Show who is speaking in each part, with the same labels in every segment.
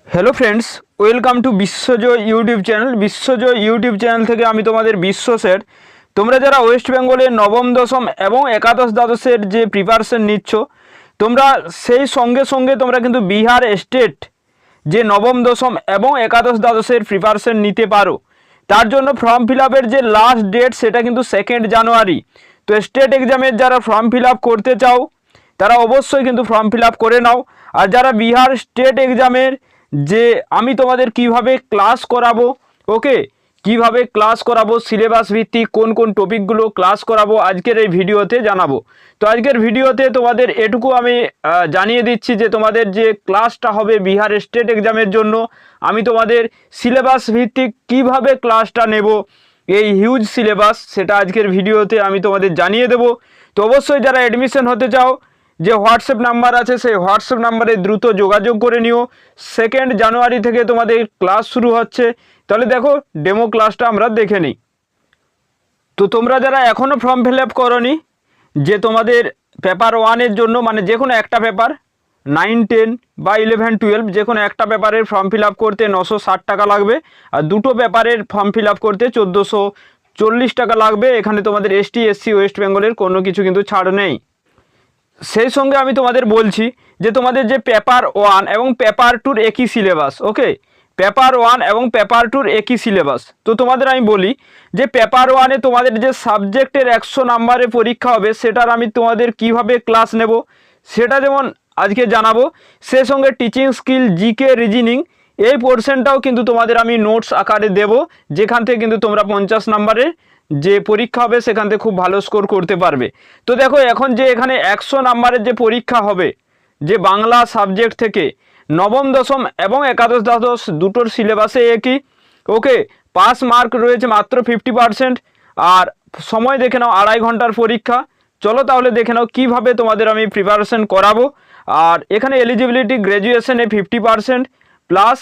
Speaker 1: Hello friends welcome to Vishwajay YouTube channel. Vishwajay YouTube channel থেকে আমি তোমাদের বিশ্ব স্যার। তোমরা যারা ওয়েস্ট বেঙ্গলের নবম দশম এবং একাদশ দ্বাদশের যে প্রিপারেশন নিচ্ছ, তোমরা সেই সঙ্গে সঙ্গে তোমরা কিন্তু বিহার স্টেট যে নবম দশম এবং একাদশ দ্বাদশের প্রিপারেশন নিতে পারো। তার জন্য ফর্ম ফিল আপের যে লাস্ট ডেট সেটা কিন্তু 2 জানুয়ারি। তো স্টেট এক্সামের যারা ফর্ম ফিল আপ করতে চাও তারা অবশ্যই কিন্তু ফর্ম ফিল আপ করে নাও। আর যারা বিহার স্টেট এক্সামের যে আমি তোমাদের কিভাবে ক্লাস করাবো, ওকে, কিভাবে ক্লাস করাবো, সিলেবাস ভিত্তিক কোন কোন টপিকগুলো ক্লাস করাবো আজকের এই ভিডিওতে জানাবো। তো আজকের ভিডিওতে তোমাদের এটুকু আমি জানিয়ে দিচ্ছি যে তোমাদের যে ক্লাসটা হবে বিহার স্টেট এক্সামের জন্য, আমি তোমাদের সিলেবাস ভিত্তিক কিভাবে ক্লাসটা নেব, এই হিউজ সিলেবাস সেটা আজকের ভিডিওতে আমি তোমাদের জানিয়ে দেব। তো অবশ্যই যারা অ্যাডমিশন হতে চাও, যে হোয়াটসঅ্যাপ নাম্বার আছে সেই হোয়াটসঅ্যাপ নাম্বারে দ্রুত যোগাযোগ করে নিও। 2 জানুয়ারি থেকে তোমাদের ক্লাস শুরু হচ্ছে। তাহলে দেখো ডেমো ক্লাসটা আমরা দেখে নিই। তো তোমরা যারা এখনও ফর্ম ফিল আপ করোনি, যে তোমাদের পেপার 1-এর জন্য মানে যে কোনো একটা পেপার 9, 10 বা 11, 12 যে কোনো একটা পেপারের ফর্ম ফিল আপ করতে 960 টাকা লাগবে, আর দুটো পেপারের ফর্ম ফিল আপ করতে 1440 টাকা লাগবে। এখানে তোমাদের ST SC ওয়েস্ট বেঙ্গলের কোনো কিছু কিন্তু ছাড় নেই। সেই সঙ্গে আমি তোমাদের বলছি যে তোমাদের যে পেপার 1 এবং পেপার 2-র একই সিলেবাস, ওকে, পেপার 1 এবং পেপার 2-র একই সিলেবাস। তো তোমাদের আমি বলি যে পেপার 1-এ তোমাদের যে সাবজেক্টের 100 নাম্বারের পরীক্ষা হবে সেটার আমি তোমাদের কিভাবে ক্লাস নেব সেটা যেমন আজকে জানাবো। সেই সঙ্গে টিচিং স্কিল, জিকে, রিজনিং এই পোর্শনটাও কিন্তু তোমাদের আমি নোটস আকারে দেব, যেখান থেকে কিন্তু তোমরা 50 নাম্বারের যে পরীক্ষা হবে সেখান থেকে খুব ভালো স্কোর করতে পারবে। তো দেখো এখন যে এখানে 100 নাম্বারের যে পরীক্ষা হবে, যে বাংলা সাবজেক্ট থেকে নবম দশম এবং একাদশ দ্বাদশ দুটোর সিলেবাসে একই, ওকে, পাস মার্ক রয়েছে মাত্র 50%, আর সময় দেখে নাও 2.5 ঘন্টার পরীক্ষা। চলো তাহলে দেখে নাও কীভাবে তোমাদের আমি প্রিপারেশন করাবো। আর এখানে এলিজিবিলিটি গ্র্যাজুয়েশনে 50% প্লাস,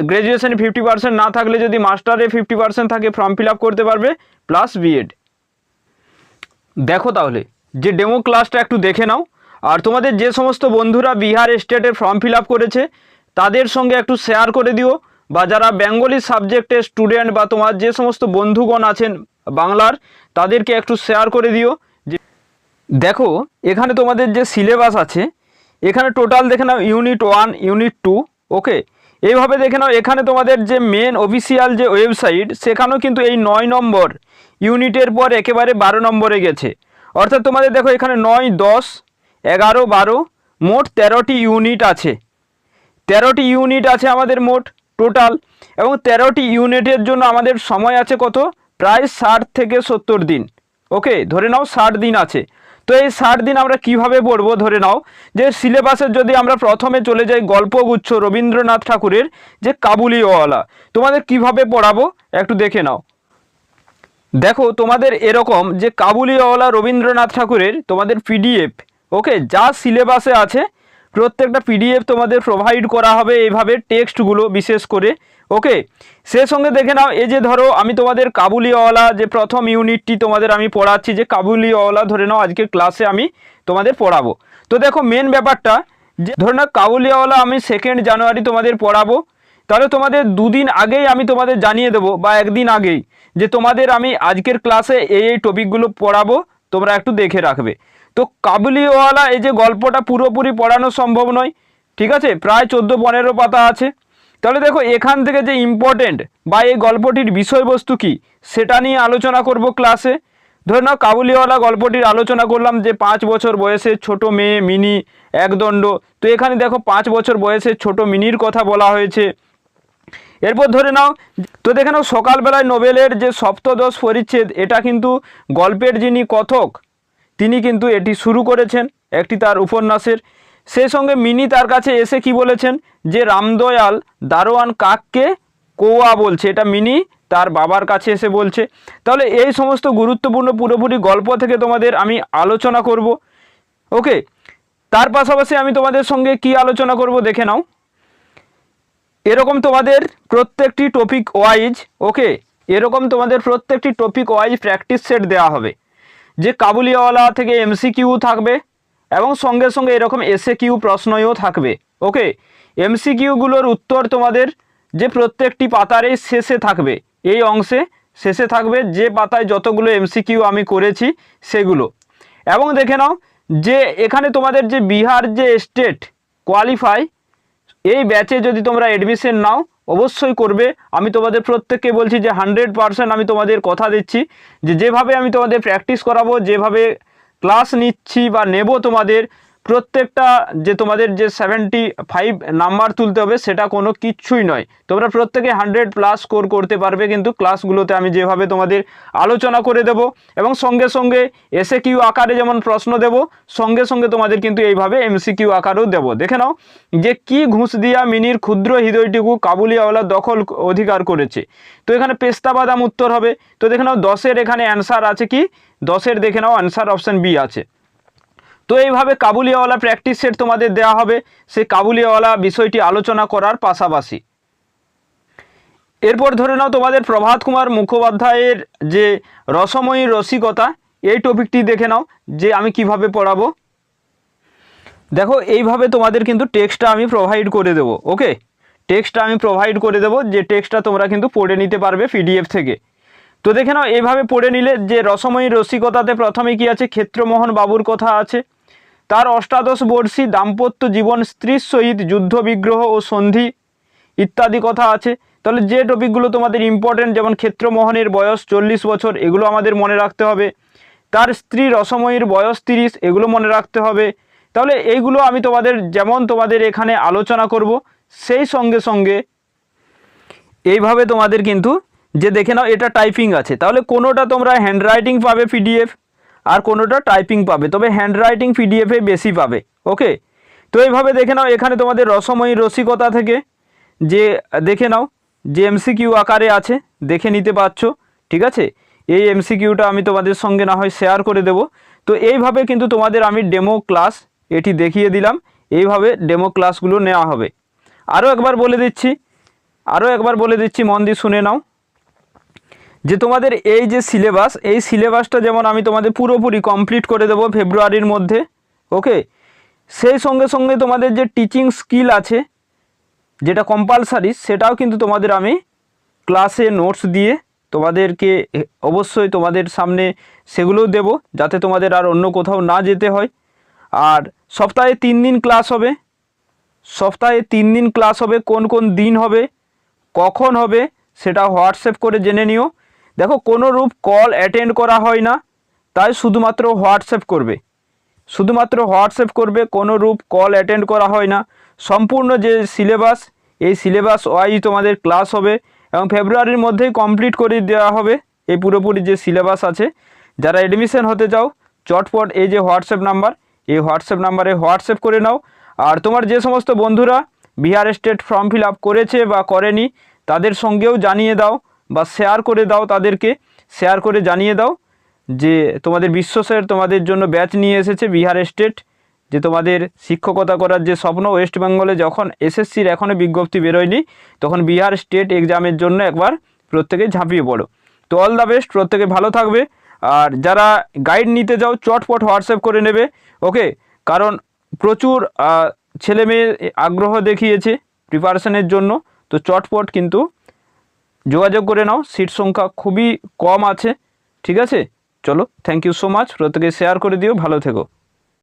Speaker 1: গ্র্যাজুয়েশনে 50% না থাকলে যদি মাস্টারে 50% থাকে ফর্ম ফিল আপ করতে পারবে, প্লাস বিএড। দেখো তাহলে যে ডেমো ক্লাসটা একটু দেখে নাও। আর তোমাদের যে সমস্ত বন্ধুরা বিহার স্টেটের ফর্ম ফিল আপ করেছে তাদের সঙ্গে একটু শেয়ার করে দিও, বা যারা বেঙ্গলি সাবজেক্টের স্টুডেন্ট বা তোমার যে সমস্ত বন্ধুগণ আছেন বাংলার তাদেরকে একটু শেয়ার করে দিও। যে দেখো এখানে তোমাদের যে সিলেবাস আছে, এখানে টোটাল দেখে নাও ইউনিট 1, ইউনিট 2, ওকে, এইভাবে দেখে নাও। এখানে তোমাদের যে মেন অফিসিয়াল যে ওয়েবসাইট সেখানেও কিন্তু এই 9 নম্বর ইউনিটের পর একেবারে 12 নম্বরে গেছে। অর্থাৎ তোমাদের দেখো এখানে 9, 10, 11, 12 মোট 13টি ইউনিট আছে। 13টি ইউনিট আছে আমাদের মোট টোটাল, এবং 13টি ইউনিটের জন্য আমাদের সময় আছে কত, প্রায় 60 থেকে 70 দিন, ওকে, ধরে নাও 60 দিন আছে। তো এই 60 দিন আমরা কিভাবে পড়বো, ধরে নাও যে সিলেবাসের যদি আমরা প্রথমে চলে যাই গল্পগুচ্ছ রবীন্দ্রনাথ ঠাকুরের যে কাবুলিওয়ালা, তোমাদের কিভাবে পড়াবো একটু দেখে নাও। দেখো তোমাদের এরকম যে কাবুলিওয়ালা রবীন্দ্রনাথ ঠাকুরের তোমাদের পিডিএফ, ওকে, যা সিলেবাসে আছে প্রত্যেকটা পিডিএফ তোমাদের প্রোভাইড করা হবে এইভাবে, টেক্সটগুলো বিশেষ করে, ওকে। সে সঙ্গে দেখে নাও এই যে ধরো আমি তোমাদের কাবুলিওয়ালা যে প্রথম ইউনিটটি তোমাদের আমি পড়াচ্ছি, যে কাবুলিওয়ালা ধরে নাও আজকের ক্লাসে আমি তোমাদের পড়াবো। তো দেখো মেন ব্যাপারটা যে ধরে নাও কাবুলিওয়ালা আমি 2 জানুয়ারি তোমাদের পড়াবো, তাহলে তোমাদের 2 দিন আগেই আমি তোমাদের জানিয়ে দেবো বা 1 দিন আগেই যে তোমাদের আমি আজকের ক্লাসে এই টপিকগুলো পড়াবো, তোমরা একটু দেখে রাখবে। তো কাবুলিওয়ালা এই যে গল্পটা পুরোপুরি পড়ানো সম্ভব নয়, ঠিক আছে, প্রায় 14-15 পাতা আছে। তাহলে দেখো এখান থেকে যে ইম্পর্টেন্ট বা এই গল্পটির বিষয়বস্তু কি সেটা নিয়ে আলোচনা করব ক্লাসে। ধরে নাও কাবুলিওয়ালা গল্পটির আলোচনা করলাম যে 5 বছর বয়সের ছোট মেয়ে মিনি একদণ্ড। তো এখানে দেখো 5 বছর বয়সের ছোট মিনির কথা বলা হয়েছে। এরপর ধরে নাও, তো দেখে নাও সকালবেলায় নোবেলের যে সপ্তদশ পরিচ্ছেদ, এটা কিন্তু গল্পের যিনি কথক তিনি কিন্তু এটি শুরু করেছেন একটি তার উপন্যাসের। সেই সঙ্গে মিনি তার কাছে এসে কি বলেছেন, যে রামদয়াল দারোয়ান কাককে কৌয়া বলছে, এটা মিনি তার বাবার কাছে এসে বলছে। তাহলে এই সমস্ত গুরুত্বপূর্ণ পুরোপুরি গল্প থেকে তোমাদের আমি আলোচনা করব, ওকে। তার পাশাপাশি আমি তোমাদের সঙ্গে কি আলোচনা করব দেখে নাও। এরকম তোমাদের প্রত্যেকটি টপিক ওয়াইজ, ওকে, এরকম তোমাদের প্রত্যেকটি টপিক ওয়াইজ প্র্যাকটিস সেট দেওয়া হবে, যে কাবুলিওয়ালা থেকে MCQ থাকবে এবং সঙ্গে সঙ্গে এরকম SAQ প্রশ্নও থাকবে, ওকে, এমসিকিউগুলোর উত্তর তোমাদের যে প্রত্যেকটি পাতারই শেষে থাকবে, এই অংশে শেষে থাকবে যে পাতায় যতগুলো এমসিকিউ আমি করেছি সেগুলো। এবং দেখে নাও যে এখানে তোমাদের যে বিহার যে স্টেট কোয়ালিফাই, এই ব্যাচে যদি তোমরা অ্যাডমিশন নাও অবশ্যই করবে। আমি তোমাদের প্রত্যেককে বলছি যে 100% আমি তোমাদের কথা দিচ্ছি যে যেভাবে আমি তোমাদের প্র্যাকটিস করাবো, যেভাবে ক্লাস নিচ্ছি বা নেব, তোমাদের প্রত্যেকটা যে তোমাদের যে 75 নাম্বার তুলতে হবে সেটা কোনো কিচ্ছুই নয়। তোমরা প্রত্যেকে 100+ স্কোর করতে পারবে কিন্তু ক্লাসগুলোতে আমি যেভাবে তোমাদের আলোচনা করে দেব এবং সঙ্গে সঙ্গে এসএকিউ আকারে যেমন প্রশ্ন দেব, সঙ্গে সঙ্গে তোমাদের কিন্তু এইভাবে এমসিকিউ আকারেও দেব। দেখে নাও যে কি ঘুষ দিয়া মিনির ক্ষুদ্র হৃদয়টুকু কাবুলিওয়ালা দখল অধিকার করেছে। তো এখানে পেস্তা বাদাম উত্তর হবে। তো দেখে নাও 10-এর এখানে অ্যান্সার আছে কি, 10-এর দেখে নাও অ্যান্সার অপশান বি আছে। তো এইভাবে কাবুলিওয়ালা প্র্যাকটিস সেট তোমাদের দেওয়া হবে, সেই কাবুলিওয়ালা বিষয়টি আলোচনা করার পাশাপাশি। এরপর ধরে নাও তোমাদের প্রভাত কুমার মুখোপাধ্যায়ের যে রসময়ী রসিকতা, এই টপিকটি দেখে নাও যে আমি কিভাবে পড়াবো। দেখো এইভাবে তোমাদের কিন্তু টেক্সটটা আমি প্রোভাইড করে দেবো। ওকে, টেক্সটটা আমি প্রোভাইড করে দেবো, যে টেক্সটটা তোমরা কিন্তু পড়ে নিতে পারবে পিডিএফ থেকে। তো দেখে নাও এইভাবে পড়ে নিলে যে রসময়ী রসিকতাতে প্রথমে কি আছে, ক্ষেত্রমোহন বাবুর কথা আছে, তার অষ্টাদশ বর্ষী দাম্পত্য জীবন, স্ত্রীর সহিত যুদ্ধ বিগ্রহ ও সন্ধি ইত্যাদি কথা আছে। তাহলে যে টপিকগুলো তোমাদের ইম্পর্টেন্ট, যেমন ক্ষেত্রমোহনের বয়স 40 বছর, এগুলো আমাদের মনে রাখতে হবে। তার স্ত্রী রসময়ীর বয়স 30, এগুলো মনে রাখতে হবে। তাহলে এইগুলো আমি তোমাদের যেমন তোমাদের এখানে আলোচনা করব, সেই সঙ্গে সঙ্গে এইভাবে তোমাদের কিন্তু যে দেখে নাও এটা টাইপিং আছে, তাহলে কোনোটা তোমরা হ্যান্ডরাইটিং পাবে পিডিএফ আর কোনোটা টাইপিং পাবে, তবে হ্যান্ডরাইটিং পিডিএফে বেশি পাবে। ওকে, তো এইভাবে দেখে নাও এখানে তোমাদের রসময়ী রসিকতা থেকে যে দেখে নাও যে এমসিকিউ আকারে আছে, দেখে নিতে পারছো। ঠিক আছে, এই এমসিকিউটা আমি তোমাদের সঙ্গে না হয় শেয়ার করে দেব। তো এইভাবে কিন্তু তোমাদের আমি ডেমো ক্লাস এটি দেখিয়ে দিলাম, এইভাবে ডেমো ক্লাসগুলো নেওয়া হবে। আরও একবার বলে দিচ্ছি, মন দিয়ে শুনে নাও যে তোমাদের এই যে সিলেবাস, এই সিলেবাসটা যেমন আমি তোমাদের পুরোপুরি কমপ্লিট করে দেব ফেব্রুয়ারির মধ্যে। ওকে, সেই সঙ্গে সঙ্গে তোমাদের যে টিচিং স্কিল আছে যেটা কম্পালসারি, সেটাও কিন্তু তোমাদের আমি ক্লাসে নোটস দিয়ে তোমাদেরকে অবশ্যই তোমাদের সামনে সেগুলোও দেব, যাতে তোমাদের আর অন্য কোথাও না যেতে হয়। আর সপ্তাহে 3 দিন ক্লাস হবে, কোন কোন দিন হবে, কখন হবে, সেটা হোয়াটসঅ্যাপ করে জেনে নিও। দেখো কোনো রূপ কল অ্যাটেন্ড করা হয় না, তাই শুধুমাত্র হোয়াটসঅ্যাপ করবে, কোনো রূপ কল অ্যাটেন্ড করা হয় না। সম্পূর্ণ যে সিলেবাস, এই সিলেবাস ওয়াইজ তোমাদের ক্লাস হবে এবং ফেব্রুয়ারির মধ্যেই কমপ্লিট করে দেওয়া হবে এই পুরোপুরি যে সিলেবাস আছে। যারা অ্যাডমিশন হতে চাও চটপট এই যে হোয়াটসঅ্যাপ নাম্বার, এই হোয়াটসঅ্যাপ নাম্বারে হোয়াটসঅ্যাপ করে নাও। আর তোমার যে সমস্ত বন্ধুরা Bihar state form fill up করেছে বা করেনি, তাদের সঙ্গেও জানিয়ে দাও বা শেয়ার করে দাও, তাদেরকে শেয়ার করে জানিয়ে দাও যে তোমাদের বিশ্ব স্যার তোমাদের জন্য ব্যাচ নিয়ে এসেছে বিহার স্টেট, যে তোমাদের শিক্ষকতা করার যে স্বপ্ন, ওয়েস্ট বেঙ্গলে যখন এসএসসির এখনও বিজ্ঞপ্তি বেরোয়নি, তখন বিহার স্টেট এক্সামের জন্য একবার প্রত্যেকে ঝাঁপিয়ে পড়ো। তো অল দ্য বেস্ট, প্রত্যেকে ভালো থাকবে। আর যারা গাইড নিতে যাও চটপট হোয়াটসঅ্যাপ করে নেবে। ওকে, কারণ প্রচুর ছেলে মেয়ে আগ্রহ দেখিয়েছে প্রিপারেশনের জন্য, তো চটপট কিন্তু যোগাযোগ করে নাও, সিট সংখ্যা খুবই কম আছে। ঠিক আছে, চলো, থ্যাংক ইউ সো মাচ, প্রত্যেকে শেয়ার করে দিও, ভালো থেকো।